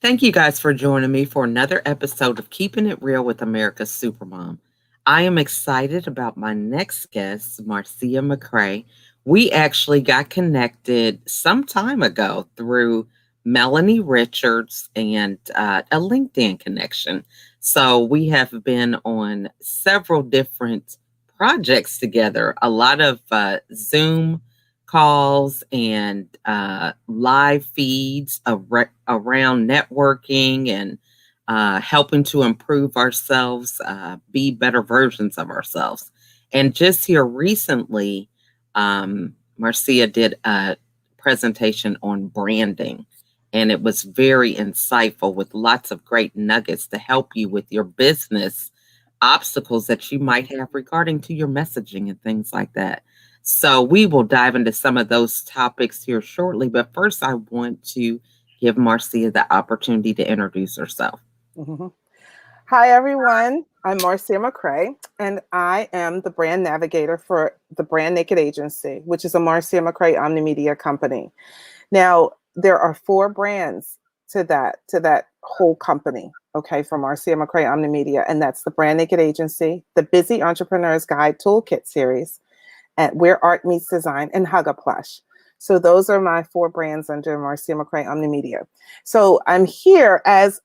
Thank you guys for joining me for another episode of Keeping It Real with America's Supermom. I am excited about my next guest, Marcia McCrae. We actually got connected some time ago through Melanie Richards and a LinkedIn connection. So we have been on several different projects together, a lot of Zoom calls and live feeds around networking and helping to improve ourselves, be better versions of ourselves. And just here recently, Marcia did a presentation on branding, and it was very insightful with lots of great nuggets to help you with your business obstacles that you might have regarding to your messaging and things like that. So we will dive into some of those topics here shortly. But first, I want to give Marcia the opportunity to introduce herself. Mhm. Hi, everyone. I'm Marcia McCrae, and I am the brand navigator for the Brand Naked Agency, which is a Marcia McCrae Omnimedia company. Now, there are 4 brands to that whole company, okay, for Marcia McCrae Omnimedia, and that's the Brand Naked Agency, the Busy Entrepreneur's Guide Toolkit series, and Where Art Meets Design, and Hug a Plush. So those are my 4 brands under Marcia McCrae Omnimedia. So I'm here as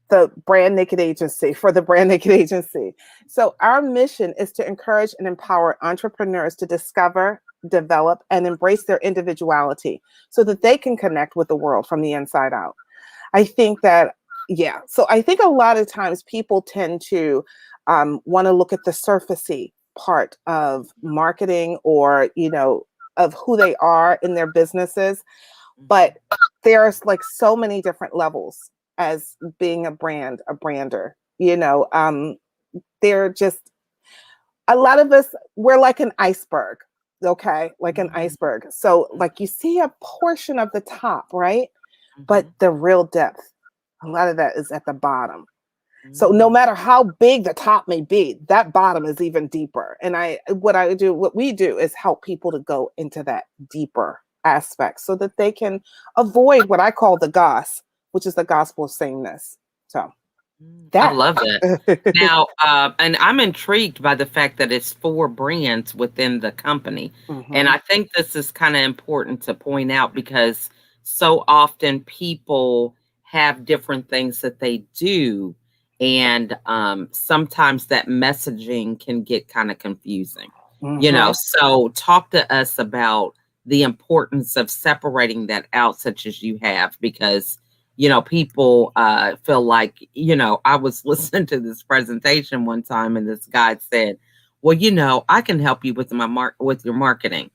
the Brand Naked Agency for the Brand Naked Agency. So our mission is to encourage and empower entrepreneurs to discover, develop, and embrace their individuality so that they can connect with the world from the inside out. I think that, yeah. So I think a lot of times people tend to want to look at the surfacey part of marketing or, of who they are in their businesses. But there's like so many different levels as being a brander, they're just, a lot of us, we're like an iceberg, okay? Like an iceberg. So like you see a portion of the top, right? But the real depth, a lot of that is at the bottom. So no matter how big the top may be, that bottom is even deeper. And what we do is help people to go into that deeper aspect so that they can avoid what I call the goss, which is the gospel of sameness. So I that. love that. Now, and I'm intrigued by the fact that it's 4 brands within the company. And I think this is kind of important to point out because so often people have different things that they do. And sometimes that messaging can get kind of confusing, So talk to us about the importance of separating that out, such as you have, because people feel like, I was listening to this presentation one time and this guy said, well, I can help you with with your marketing,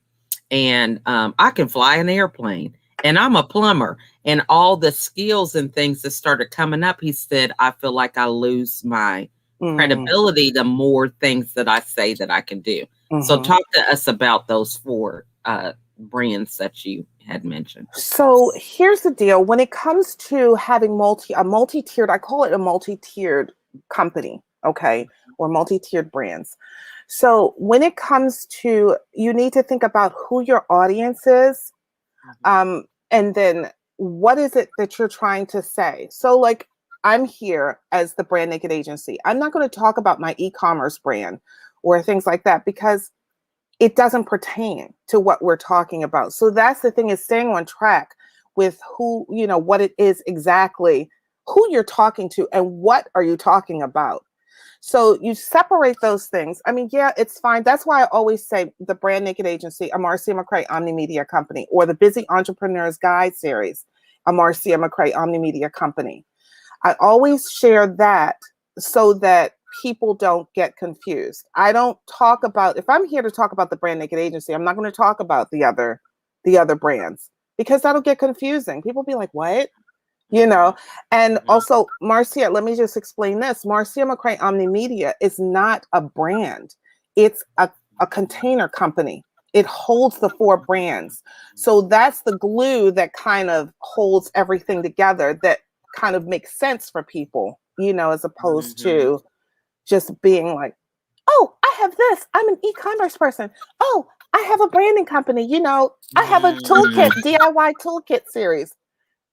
and I can fly an airplane, and I'm a plumber, and all the skills and things that started coming up. He said, I feel like I lose my credibility the more things that I say that I can do. So talk to us about those 4 brands that you had mentioned. So here's the deal. When it comes to having a multi-tiered, I call it a multi-tiered company, okay, or multi-tiered brands. So when it comes to, you need to think about who your audience is, and then what is it that you're trying to say? So like, I'm here as the Brand Naked Agency. I'm not going to talk about my e-commerce brand or things like that because it doesn't pertain to what we're talking about. So that's the thing, is staying on track with who, what it is exactly, who you're talking to and what are you talking about. So you separate those things. I mean, yeah, it's fine. That's why I always say the Brand Naked Agency, a Marcia McCrae Omnimedia company, or the Busy Entrepreneur's Guide series, a Marcia McCrae Omnimedia company. I always share that so that people don't get confused. I don't talk about, if I'm here to talk about the Brand Naked Agency, I'm not going to talk about the other brands because that'll get confusing. People be like, what? And also Marcia, let me just explain this. Marcia McCrae Omnimedia is not a brand. It's a container company. It holds the 4 brands. So that's the glue that kind of holds everything together, that kind of makes sense for people, as opposed to just being like, oh, I have this. I'm an e-commerce person. Oh, I have a branding company. I have a toolkit, DIY toolkit series.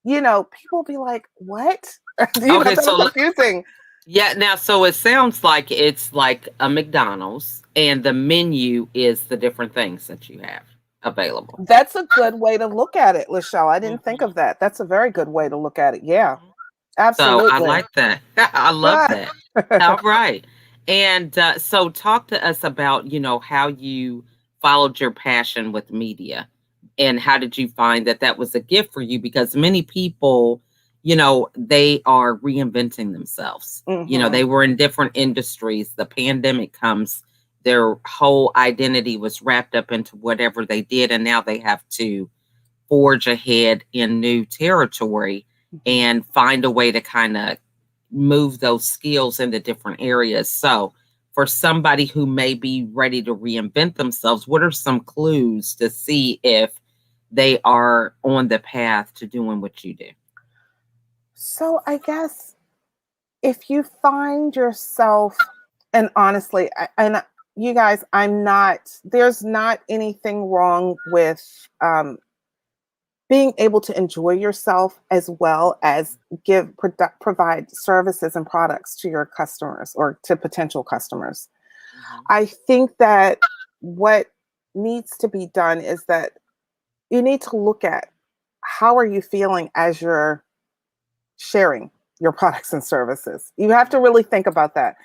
people be like, what? Okay, Kind of so confusing. yeah, now so it sounds like it's like a McDonald's and the menu is the different things that you have available. That's a good way to look at it, Lachelle. I didn't think Mhm, of that. That's a very good way to look at it. Yeah, mhm. So I absolutely. like that. I love that. All right. And so talk to us about, how you followed your passion with media and how did you find that that was a gift for you? Because many people, they are reinventing themselves. Hmm. They were in different industries. The pandemic comes, their whole identity was wrapped up into whatever they did. And now they have to forge ahead in new territory Hmm. and find a way to kind of move those skills into different areas. So, for somebody who may be ready to reinvent themselves, what are some clues to see if they are on the path to doing what you do? So I guess if you find yourself, and honestly, and you guys, there's not anything wrong with being able to enjoy yourself as well as provide services and products to your customers or to potential customers. Mhm. I think that what needs to be done is that you need to look at how are you feeling as you're sharing your products and services. You have to really think about that.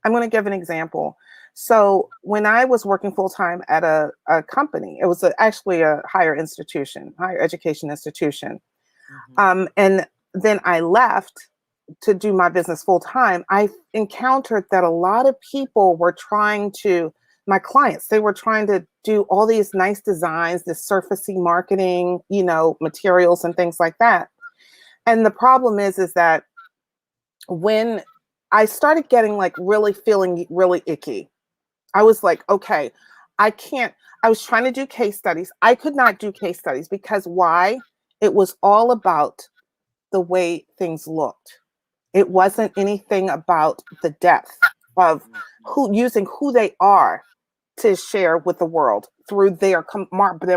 I'm going to give an example. So when I was working full time at a company, it was actually a higher education institution. Mhm. And then I left to do my business full time. I encountered that a lot of people were my clients, they were trying to do all these nice designs, this surfacey marketing, materials and things like that. And the problem is that when I started getting like really feeling really icky, I was like, okay, I can't. I was trying to do case studies. I could not do case studies because why? It was all about the way things looked. It wasn't anything about the depth of Mhm. who they are to share with the world through their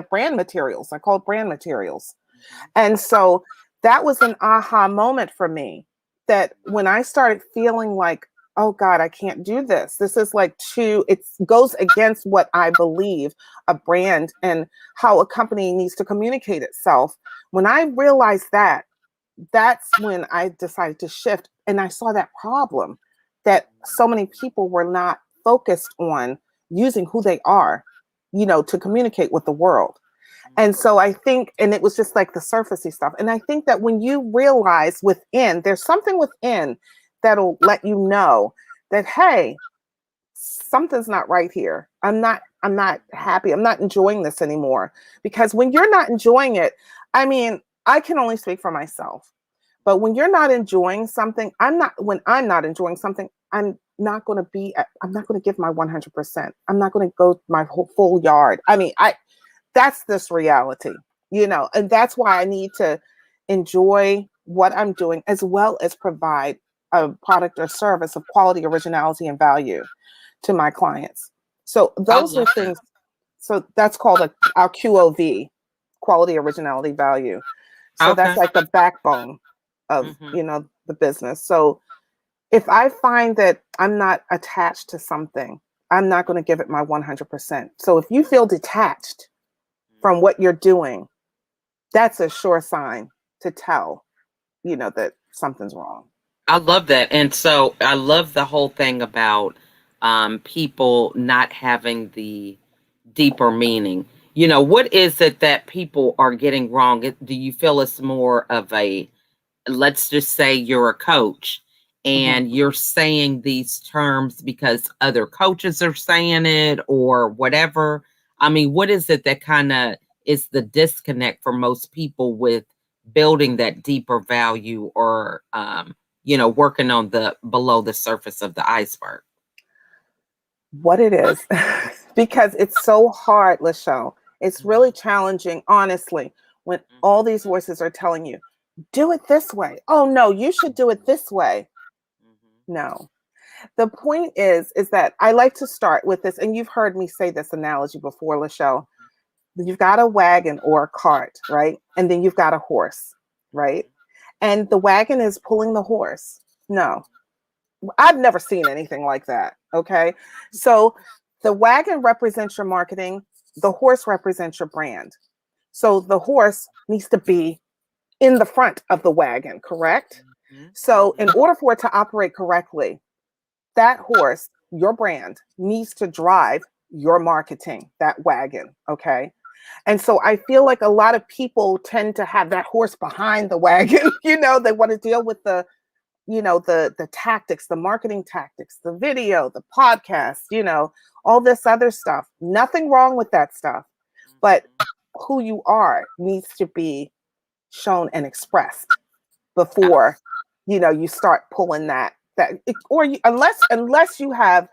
brand materials. I call it brand materials. Mhm. And so that was an aha moment for me, that when I started feeling like, oh God, I can't do this. This is like it goes against what I believe a brand and how a company needs to communicate itself. When I realized that, that's when I decided to shift. And I saw that problem, that so many people were not focused on using who they are, to communicate with the world. And Mhm. so I think, and it was just like the surfacey stuff. And I think that when you realize there's something within that'll let you know that, hey, something's not right here. I'm not happy. I'm not enjoying this anymore. Because when you're not enjoying it, I mean, I can only speak for myself. But when you're not enjoying something, when I'm not enjoying something, I'm not going to give my 100%. I'm not going to go my whole full yard. I mean, that's this reality, and that's why I need to enjoy what I'm doing as well as provide a product or service of quality, originality, and value to my clients. So I those are love that. things. So that's called our QOV, quality, originality, value. So that's Okay. like the backbone of, Mhm. the business. So if I find that I'm not attached to something, I'm not going to give it my 100%. So if you feel detached from what you're doing, that's a sure sign to tell, that something's wrong. I love that. And so I love the whole thing about people not having the deeper meaning. What is it that people are getting wrong? Do you feel it's more of let's just say you're a coach Mhm. and you're saying these terms because other coaches are saying it or whatever? I mean, what is it that kind of is the disconnect for most people with building that deeper value or, working on the below the surface of the iceberg? What it is, because it's so hard, Lachelle. It's really Mhm, challenging, honestly, when all mhm, these voices are telling you, do it this way. Oh, no, you should do it this way. mhm, No. The point is that I like to start with this, and you've heard me say this analogy before, Lachelle. You've got a wagon or a cart, right? And then you've got a horse. right? And the wagon is pulling the horse. No, I've never seen anything like that. Okay. So the wagon represents your marketing, the horse represents your brand. So the horse needs to be in the front of the wagon, correct? Mhm, So in mhm. order for it to operate correctly, that horse, your brand, needs to drive your marketing, that wagon. Okay. And so I feel like a lot of people tend to have that horse behind the wagon. They want to deal with the tactics, the marketing tactics, the video, the podcast, all this other stuff. Nothing wrong with that stuff. But Mhm. who you are needs to be shown and expressed Uh, before you start pulling unless you have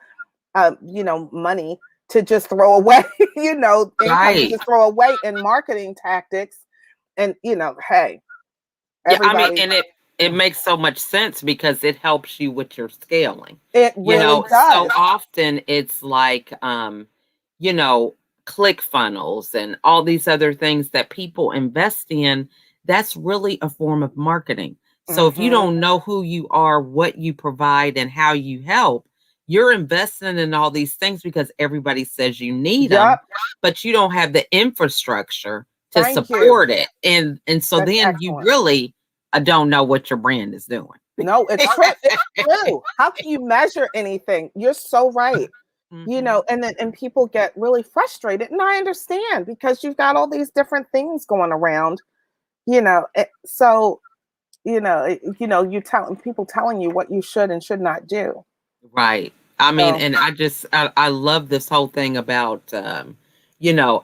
money to just throw away, income to Right. just throw away in marketing tactics. And hey, Yeah, I mean, everybody, and it makes so much sense because it helps you with your scaling. it You really know, so does. often it's like you know, click funnels and all these other things that people invest in, that's really a form of marketing. So if you Hmm. don't know who you are, what you provide and how you help, you're investing in all these things because everybody says you need them, Yep. but you don't have the infrastructure to Thank you. support it. And so That's then you excellent. really don't know what your brand is doing. No, it's true. It's true. How can you measure anything? You're so right. Mhm. And people get really frustrated. And I understand because you've got all these different things going around, so, you tell people telling you what you should and should not do. Right. I mean, So and I love this whole thing about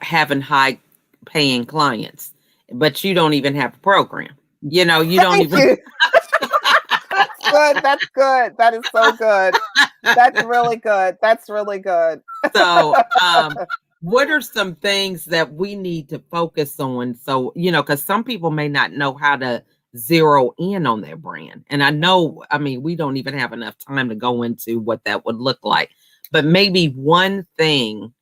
having high paying clients, but you don't even have a program. You don't thank even you. That's good. That's good. That is so good. That's really good. That's really good. so what are some things that we need to focus on? So, because some people may not know how to zero in on their brand. And I know, I mean, we don't even have enough time to go into what that would look like. But maybe one thing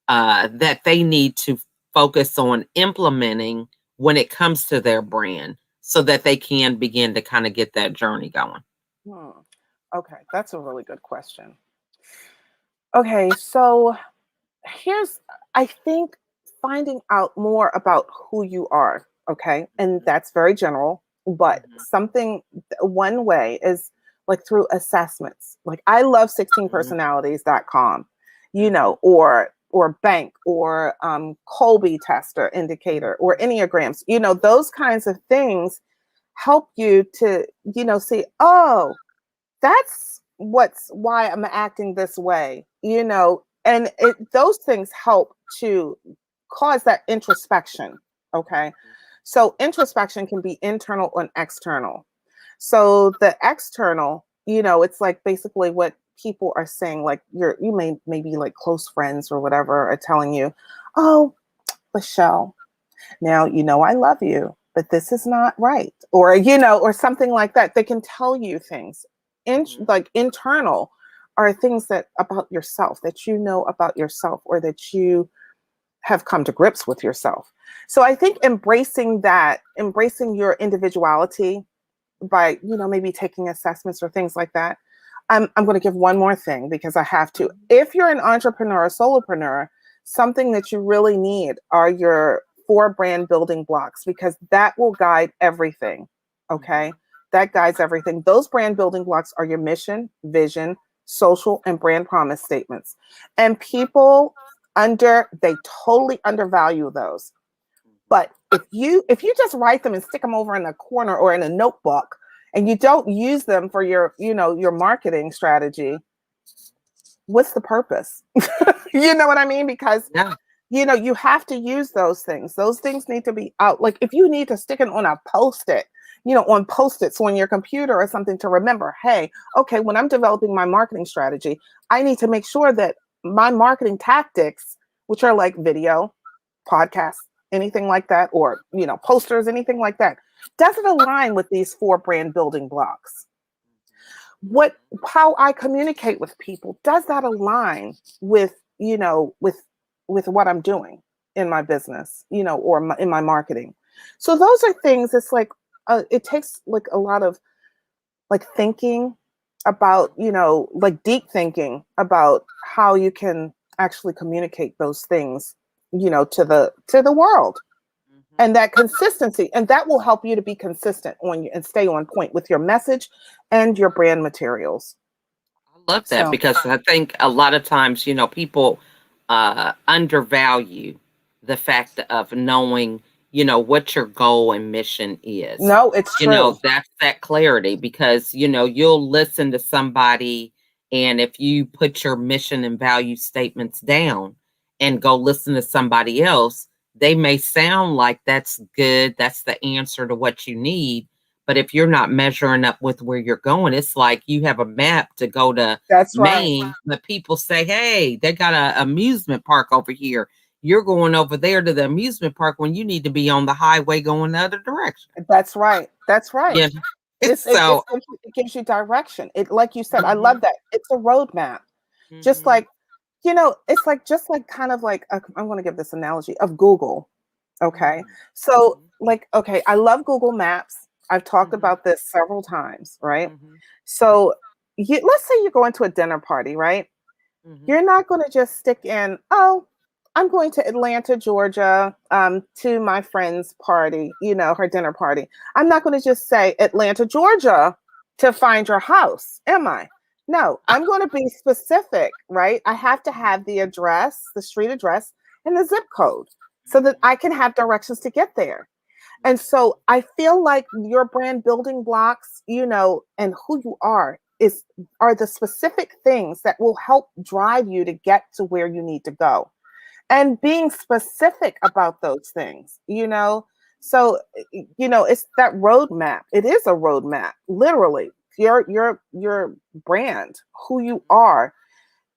that they need to focus on implementing when it comes to their brand so that they can begin to kind of get that journey going. Hmm. Okay, that's a really good question. Okay, so here's I think finding out more about who you are, okay? And that's very general, but Mhm, one way is like through assessments. Like I love mhm, 16personalities.com, mhm, or bank or Colby tester indicator or enneagrams, those kinds of things help you to, see, oh, that's what's why I'm acting this way, and those things help to cause that introspection. Okay. mhm, So introspection can be internal and external. So the external, it's like basically what people are saying, like you may maybe like close friends or whatever are telling you, oh, Michelle, now I love you, but this is not right, or or something like that. They can tell you things mhm, like internal are things that about yourself that you know about yourself or that you have come to grips with yourself. So I think embracing your individuality by maybe taking assessments or things like that. I'm going to give one more thing because I have to. mhm, If you're an entrepreneur, a solopreneur, something that you really need are your 4 brand building blocks because that will guide everything. mhm, Okay. That guides everything. Those brand building blocks are your mission, vision, social, and brand promise statements. And people they totally undervalue those. mhm. But if you just write them and stick them over in a corner or in a notebook and you don't use them for your marketing strategy, what's the purpose? You know what I mean? Because Yeah. you have to use those things. Those things need to be out. Like if you need to stick it on a post-it, on post-its on your computer or something to remember, hey, okay, when I'm developing my marketing strategy, I need to make sure that my marketing tactics, which are like video, podcasts, anything like that, or posters, anything like that, doesn't align with these 4 brand building blocks. What How I communicate with people, does that align with with what I'm doing in my business, or in my marketing? So those are things. It's like, it takes like a lot of like thinking about, like deep thinking about how you can actually communicate those things, to the world. Mhm. And that consistency, and that will help you to be consistent on you and stay on point with your message and your brand materials. I love that So because I think a lot of times, people undervalue the fact of knowing, what your goal and mission is. no, it's true. That's that clarity because, you'll listen to somebody, and if you put your mission and value statements down and go listen to somebody else, they may sound like that's good, that's the answer to what you need, but if you're not measuring up with where you're going, it's like you have a map to go to That's right. Maine, but people say, hey, they got an amusement park over here. You're going over there to the amusement park when you need to be on the highway going the other direction. That's right. That's right. Yeah. It's it, So, it's it gives you direction. It, like you said, I mhm, love that. It's a roadmap. Just mhm, like, it's like just like kind of like I'm going to give this analogy of Google. Okay. mhm, So, mhm, like, okay, I love Google Maps. I've talked mhm, about this several times, right? mhm, So, let's say you're going to a dinner party, right? mhm. You're not going to just stick in, oh, I'm going to Atlanta, Georgia, to my friend's party, her dinner party. I'm not going to just say Atlanta, Georgia to find your house, am I? No, I'm going to be specific, right? I have to have the address, the street address, and the zip code so that I can have directions to get there. And so I feel like your brand building blocks, and who you are the specific things that will help drive you to get to where you need to go. And being specific about those things, So, it's that roadmap. It is a roadmap, literally. Your brand, who you are,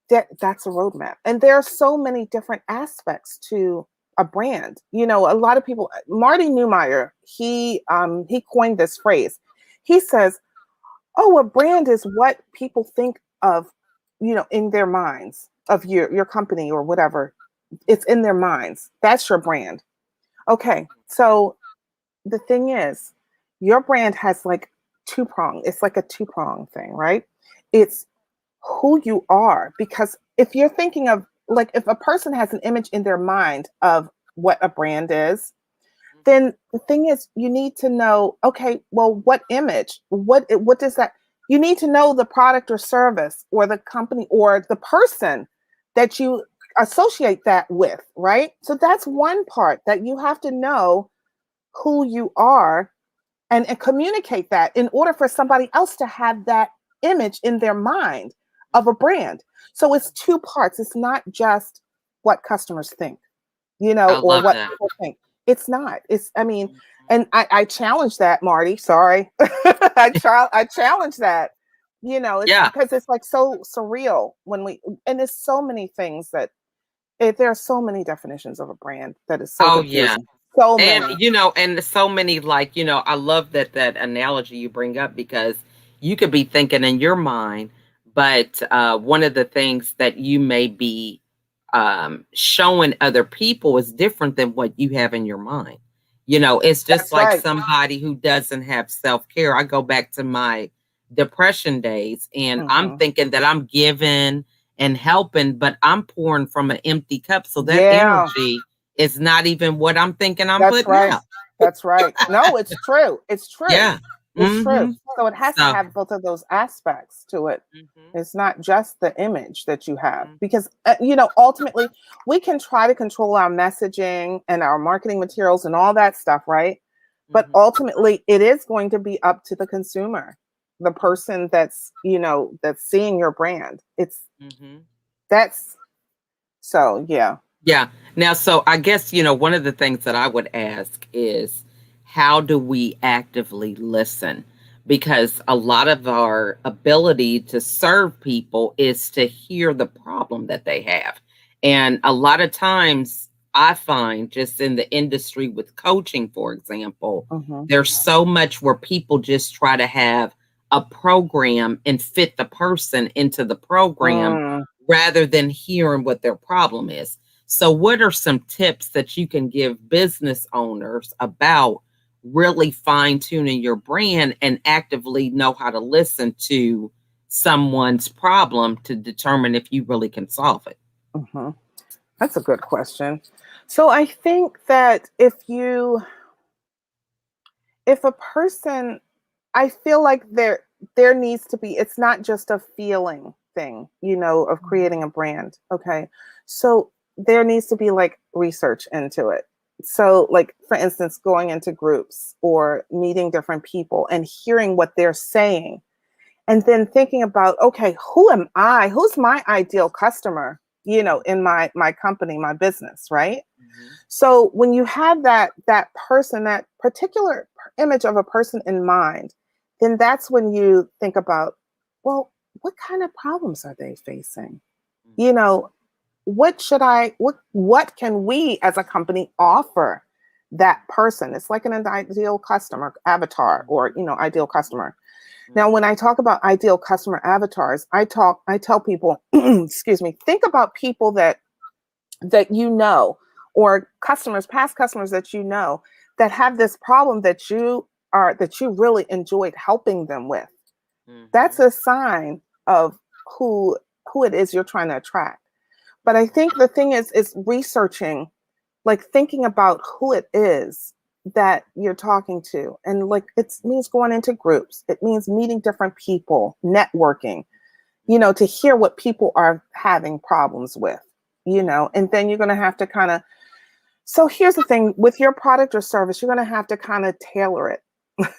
that's a roadmap. And there are so many different aspects to a brand. A lot of people, Marty Newmeyer, he coined this phrase. He says, oh, a brand is what people think of, in their minds of your company or whatever. It's in their minds. That's your brand. Okay. So the thing is, your brand has like two prong. It's like a two-prong thing, right? It's who you are. Because if you're thinking of, like, if a person has an image in their mind of what a brand is, then the thing is, you need to know, okay, well, what image, what does that, you need to know the product or service or the company or the person that you associate that with, right? So that's one part, that you have to know who you are, and communicate that in order for somebody else to have that image in their mind of a brand. So it's two parts. It's not just what customers think, I or love what that. people think. It's not. It's, I mean, and I challenge that, Marty. Sorry. I challenge that. It's Yeah. because it's like so surreal and there's so many things that there are so many definitions of a brand that is so Oh, yeah. confusing. So And many. and so many, like, I love that analogy you bring up because you could be thinking in your mind, but one of the things that you may be showing other people is different than what you have in your mind. It's just That's like right. somebody who doesn't have self-care. I go back to my depression days and I'm Hmm. thinking that I'm giving and helping, but I'm pouring from an empty cup. So that Yeah. energy is not even what I'm thinking I'm That's putting right. out. That's right. No, it's true. It's true. Yeah. It's true. Mhm. So it has to So, have both of those aspects to it. mhm, It's not just the image that you have, mhm, because, ultimately we can try to control our messaging and our marketing materials and all that stuff, right? But mhm, ultimately, it is going to be up to the consumer, the person that's seeing your brand. mhm. That's so, yeah. Yeah. Now, so I guess, one of the things that I would ask is how do we actively listen? Because a lot of our ability to serve people is to hear the problem that they have. And a lot of times I find just in the industry with coaching, for example, Hmm. there's so much where people just try to have a program and fit the person into the program Mm. rather than hearing what their problem is. So, what are some tips that you can give business owners about really fine tuning your brand and actively know how to listen to someone's problem to determine if you really can solve it? Hmm. That's a good question. So I think that if a person, I feel like there needs to be, it's not just a feeling thing, of creating a brand. Okay. So there needs to be like research into it. So like for instance, going into groups or meeting different people and hearing what they're saying, and then thinking about, okay, who am I? Who's my ideal customer, in my company, my business, right? Mhm. So when you have that person, that particular image of a person in mind, then that's when you think about, well, what kind of problems are they facing? You Mhm. know, what can we as a company offer that person? It's like an ideal customer avatar, or ideal customer. Now, when Mhm. I talk about ideal customer avatars, I tell people, excuse me, think about people that or customers, past customers that that have this problem that you really enjoyed helping them with. That's Mhm. a sign of who who it is you're trying to attract. But I think the thing is researching, like thinking about who it is that you're talking to. And like it means going into groups. It means meeting different people, networking, to hear what people are having problems with, and then you're going to have to kind of, so here's the thing with your product or service, you're going to have to kind of tailor it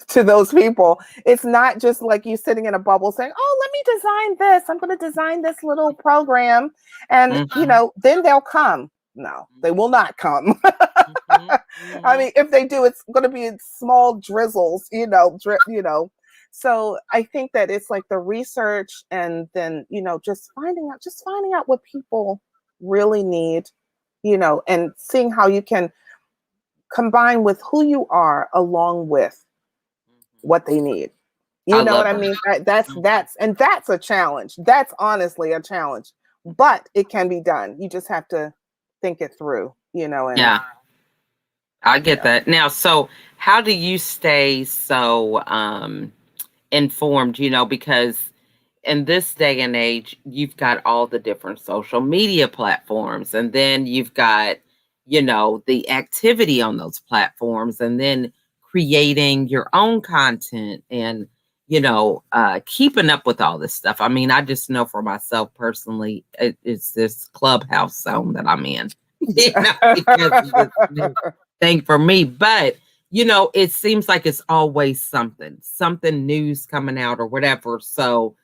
to those people. It's not just like you sitting in a bubble saying, oh, let me design this. I'm going to design this little program. And, Mhm. then they'll come. No, they will Mhm. not come. Mhm. I Mhm. mean, if they do, it's going to be in small drizzles, So I think that it's like the research, and then, just finding out what people really need, and seeing how you can combine with who you are along with Mhm. what they need. I You know what love I that. mean? That's a challenge. That's honestly a challenge, but it can be done. You just have to think it through, and Yeah, I get yeah. that. Now, so how do you stay so informed, because in this day and age, you've got all the different social media platforms, and then you've got, the activity on those platforms, and then creating your own content and, keeping up with all this stuff. I mean, I just know for myself personally, it's this clubhouse zone that I'm in, because of this new thing for me. But it seems like it's always something news coming out or whatever. So,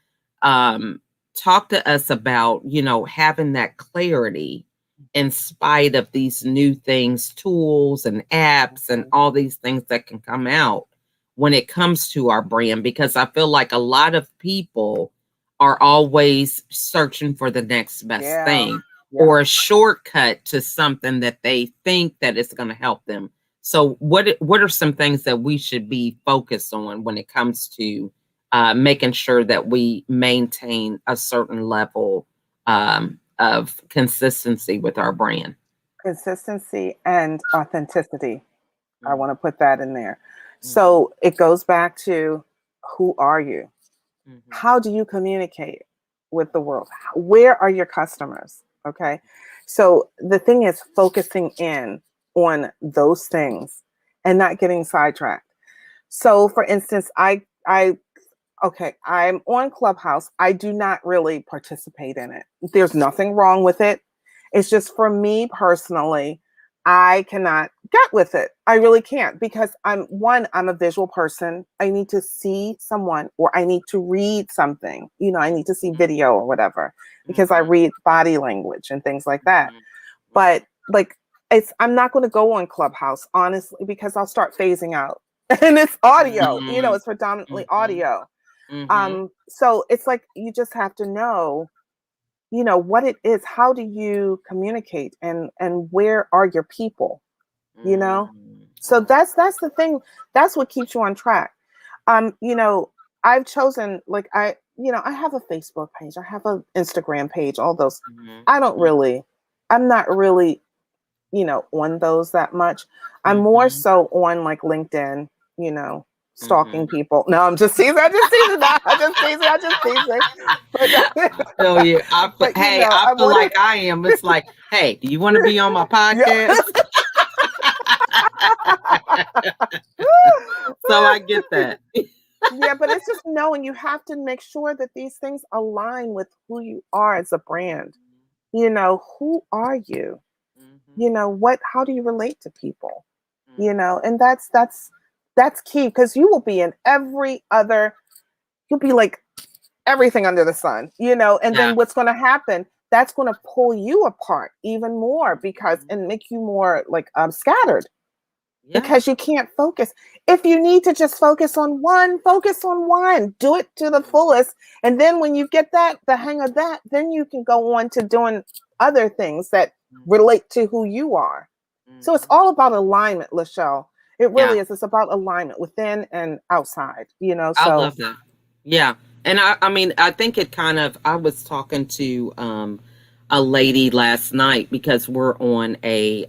um, talk to us about, having that clarity in spite of these new things, tools and apps and all these things that can come out when it comes to our brand, because I feel like a lot of people are always searching for the next best Yeah. thing Yeah. or a shortcut to something that they think that is going to help them. So what are some things that we should be focused on when it comes to making sure that we maintain a certain level of consistency with our brand? Consistency and authenticity. I want Mhm. to put that in there. Mhm. So it goes back to, who are you? Mhm. How do you communicate with the world? Where are your customers? Okay. So the thing is focusing in on those things and not getting sidetracked. So for instance, okay, I'm on Clubhouse. I do not really participate in it. There's nothing wrong with it. It's just for me personally, I cannot get with it. I really can't, because I'm a visual person. I need to see someone, or I need to read something. I need to see video or whatever, because I Mhm. read body language and things like that. Mhm. But like, I'm not going to go on Clubhouse honestly, because I'll start phasing out. And it's audio, Mhm. it's predominantly Mhm. audio. Mhm. So it's like you just have to know, what it is. How do you communicate, and where are your people? You know? Mm. I So love that's the thing. That's what keeps you on track. Um, you know, I've chosen, like, I have a Facebook page, I have an Instagram page, all those. that. Mhm. I don't Mhm. really, I'm not really on those that much. I'm more Mhm. so on like LinkedIn, you know, stalking Mhm. people. No, I'm just teasing. I just teasing that. I just teasing. I just teasing. I feel you. But I I feel want like I am. It's like, hey, do you want to be on my to. podcast? So I get that. Yeah, but it's just knowing you have to make sure that these things align with who you are as a brand. Who are you? Mhm. How do you relate to people? Mhm. And that's key because you will be in you'll be like everything under the sun, and Yeah. then what's going to happen? That's going to pull you apart even more because Mhm. and make you more like scattered Yeah. because you can't focus. If you need to just focus on one, do it to the Mhm. fullest. And then when you get the hang of that, then you can go on to doing other things that Mhm. relate to who you are. So it's Mhm. all about alignment, Lachelle. It Yeah. really is. It's about alignment within and outside, I so love that. Yeah. And I mean, I think it kind of, I was talking to a lady last night because we're on a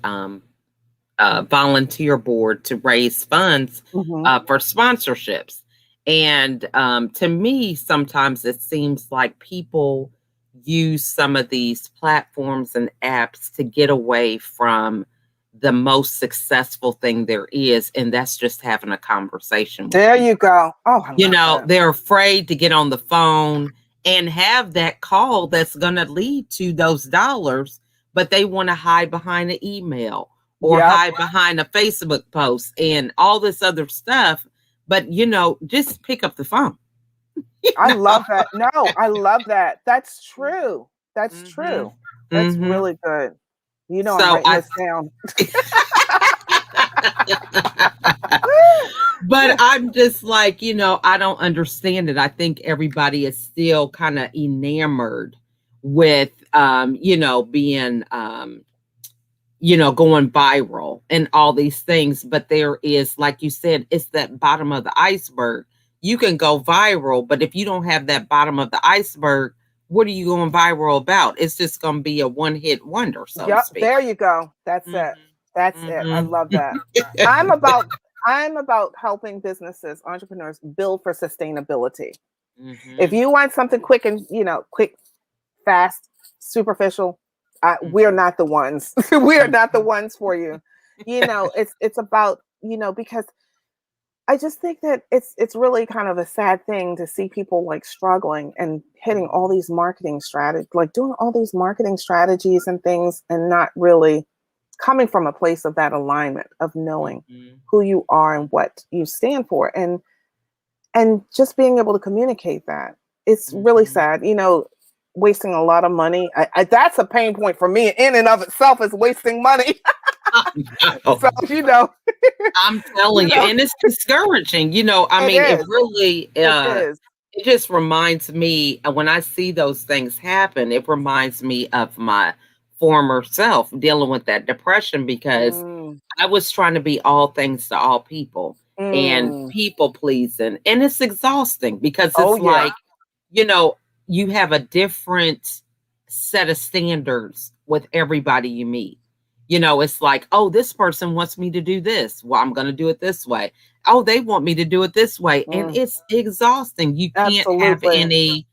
volunteer board to raise funds mhm. for sponsorships. And to me, sometimes it seems like people use some of these platforms and apps to get away from the most successful thing there is, and that's just having a conversation with There you people. go. Oh, I love that. They're afraid to get on the phone and have that call that's going to lead to those dollars, but they want to hide behind an email or Yep. hide behind a Facebook post and all this other stuff. But, just pick up the phone. You I know? love that. No, I love that. That's true. That's Mm-hmm. true. That's Mm-hmm. really good. I'm So writing this down. but I'm just like, I don't understand it. I think everybody is still kind of enamored with, being, going viral and all these things. But there is, like you said, it's that bottom of the iceberg. You can go viral, but if you don't have that bottom of the iceberg, what are you going viral about? It's just going to be a one hit wonder, so to Yep, speak. there you go. That's Hmm. it. That's it. I Hmm. love that. I'm about I'm about helping businesses, entrepreneurs build for sustainability. If Hmm. you want something quick and, quick, fast, superficial, we're Hmm. not the ones. We are not the Hmm. ones for you. It's about, because I just think that it's really kind of a sad thing to see people like struggling and hitting all Mhm, these marketing strategies, like doing all these marketing strategies and things, and not really coming from a place of that alignment of knowing mhm, who you are and what you stand for, and just being able to communicate that. It's really mhm. sad, wasting a lot of money. That's a pain point for me in and of itself is wasting money. Oh, So I'm telling you you, know, and it's discouraging, I it mean, is. It is. it just reminds me, when I see those things happen, it reminds me of my former self dealing with that depression because Mm, I was trying to be all things to all people and mm. people pleasing. And it's exhausting because Oh it's yeah. like, you know, you have a different set of standards with everybody you meet. It's like, oh, this person wants me to do this. Well, I'm going to do it this way. Oh, they want me to do it this way. And Mm, it's exhausting. You can't have absolutely. any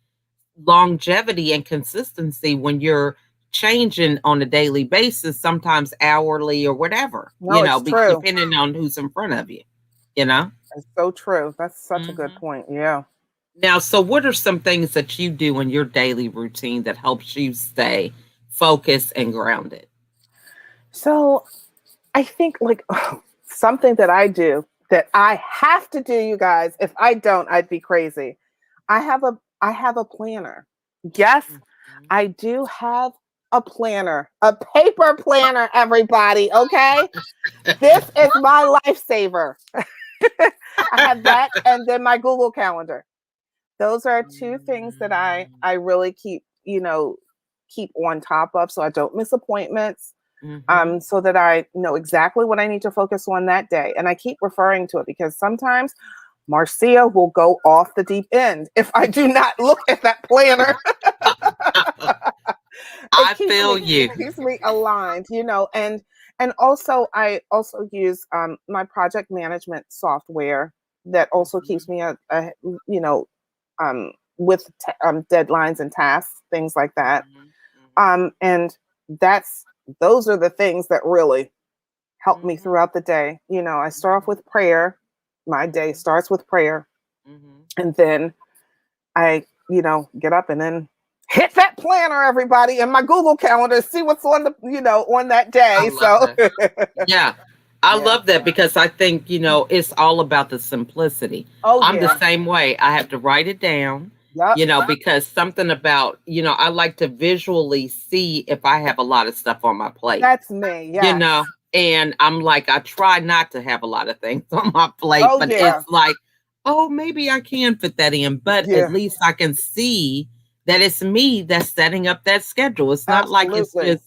longevity and consistency when you're changing on a daily basis, sometimes hourly or whatever, No, it's true. depending on who's in front of you, you know? It's so true. That's such a good Hmm. point. Yeah. Now, so what are some things that you do in your daily routine that helps you stay focused and grounded? So I think like something that I do that I have to do, you guys. If I don't, I'd be crazy. I have a planner. Yes, Mhm. I do have a planner, a paper planner, everybody. Okay. This is my lifesaver. I have that and then my Google Calendar. Those are two things that I really keep on top of so I don't miss appointments, Mhm. so that I know exactly what I need to focus on that day. And I keep referring to it because sometimes Marcia will go off the deep end if I do not look at that planner. I it keeps feel me you. keeps me aligned, and And also, I also use my project management software that also Mhm, keeps me you know, with deadlines and tasks, things like that. mhm, mhm, And that's those are the things that really help me mhm, throughout the day. You know, I start off mhm, with prayer. My day mhm, starts with prayer, mhm. and then I, get up and then hit that planner, everybody, in my Google Calendar, see what's on on that I day. love So, that. Yeah. I yeah. love that because I think, it's all about the simplicity. Oh I'm the yeah. same way. I have to write it down, Yep. because something about, I like to visually see if I have a lot of stuff on my plate, That's me. you know, Yes. and I'm like, I try not to have a lot of things on my plate, Oh but yeah. it's like, oh, maybe I can fit that in, but at Yeah. least I can see that it's me that's setting up that schedule. It's not like it's Absolutely. just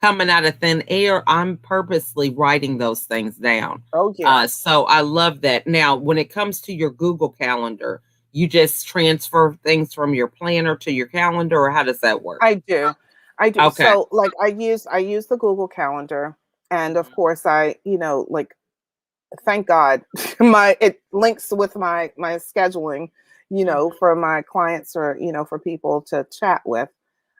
coming out of thin air. I'm purposely writing those things down. Oh yeah. So I love that. Now, when it comes to your Google Calendar, you just transfer things from your planner to your calendar, or how does that work? I do. I do. Okay. So like I use the Google Calendar, and of Mhm, course I, like, thank God, my it links with my scheduling, mhm, for my clients, or for people to chat with.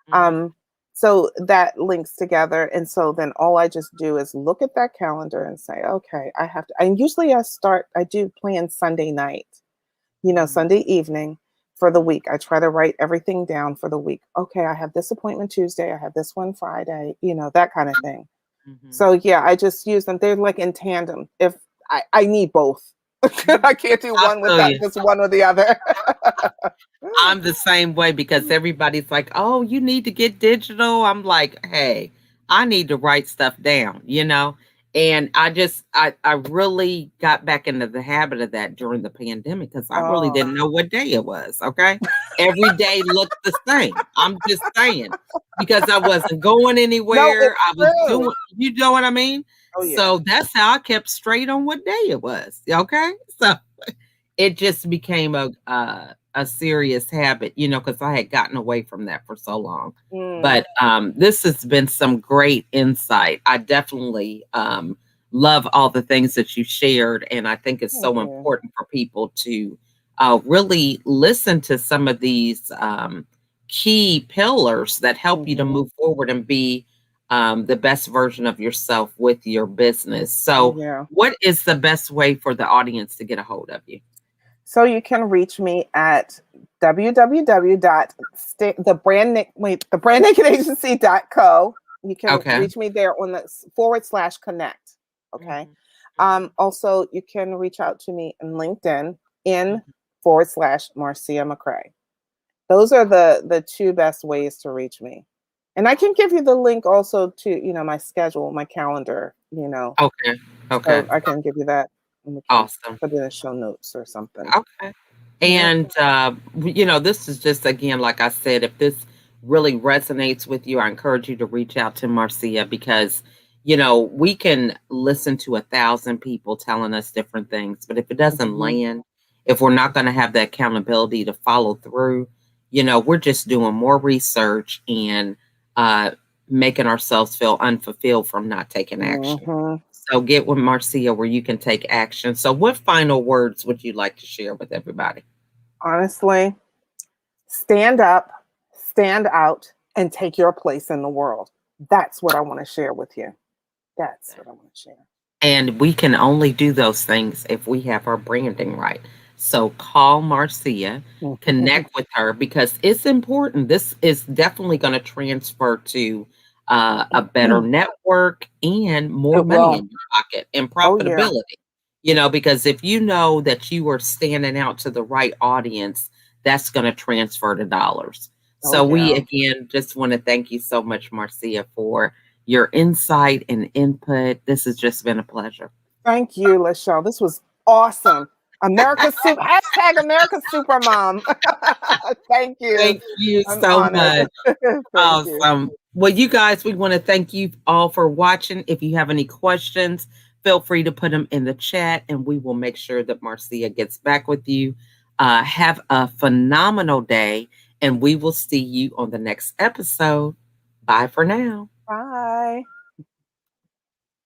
mhm, Um, so that links together, and so then all I just do is look at that calendar and say, okay, I have to. And usually I do plan Sunday night, mhm, Sunday evening for the week. I try to write everything down for the week. Okay, I have this appointment Tuesday. I have this one Friday. That kind of thing. mhm. So yeah, I just use them. They're like in tandem. If I need both. Mhm. I can't do I one feel without you. just one or the other. I'm the same way because everybody's like, "Oh, you need to get digital." I'm like, "Hey, I need to write stuff down," you know? And I really got back into the habit of that during the pandemic because I really Oh, didn't know what day it was, okay? Every day looked the same. I'm just saying because I wasn't going no, anywhere. it's I was true. doing, you know what I mean? Oh yeah. So that's how I kept straight on what day it was, okay? So it just became a serious habit, because I had gotten away from that for so long. Mm, But this has been some great insight. I definitely love all the things that you shared, and I think it's thank so you. important for people to really listen to some of these key pillars that help you to Hmm. move forward and be the best version of yourself with your business. So, Yeah. what is the best way for the audience to get a hold of you? So you can reach me at thebrandnakedagency.co. You can Okay. reach me there on the /connect. Okay. Mhm, mhm, Also, you can reach out to me in LinkedIn in mhm. /Marcia McCrae. Those are the two best ways to reach me. And I can give you the link also to, my schedule, my calendar, Okay, okay, so I can give you that, and we can awesome. put it in the show notes or something. Okay. Yeah. And, this is just, again, like I said, if this really resonates with you, I encourage you to reach out to Marcia because, we can listen to 1,000 people telling us different things, but if it doesn't Mhm. land, if we're not going to have the accountability to follow through, we're just doing more research and uh, making ourselves feel unfulfilled from not taking action. Mhm. So get with Marcia where you can take action. So, what final words would you like to share with everybody? Honestly, stand up, stand out, and take your place in the world. That's what I want to share with you. That's what I want to share. And we can only do those things if we have our branding right. So call Marcia, connect with her because it's important. This is definitely going to transfer to a better network and more It money will. in your pocket and Oh yeah. profitability. Because if you know that you are standing out to the right audience, that's going to transfer to dollars. Oh So we yeah. again just want to thank you so much, Marcia, for your insight and input. This has just been a pleasure. Thank you, Lachelle. This was awesome. America's Super Mom. Thank you. Thank you I'm so honored. much. Thank you. Awesome. Well, you guys, we want to thank you all for watching. If you have any questions, feel free to put them in the chat and we will make sure that Marcia gets back with you. Have a phenomenal day and we will see you on the next episode. Bye for now. Bye.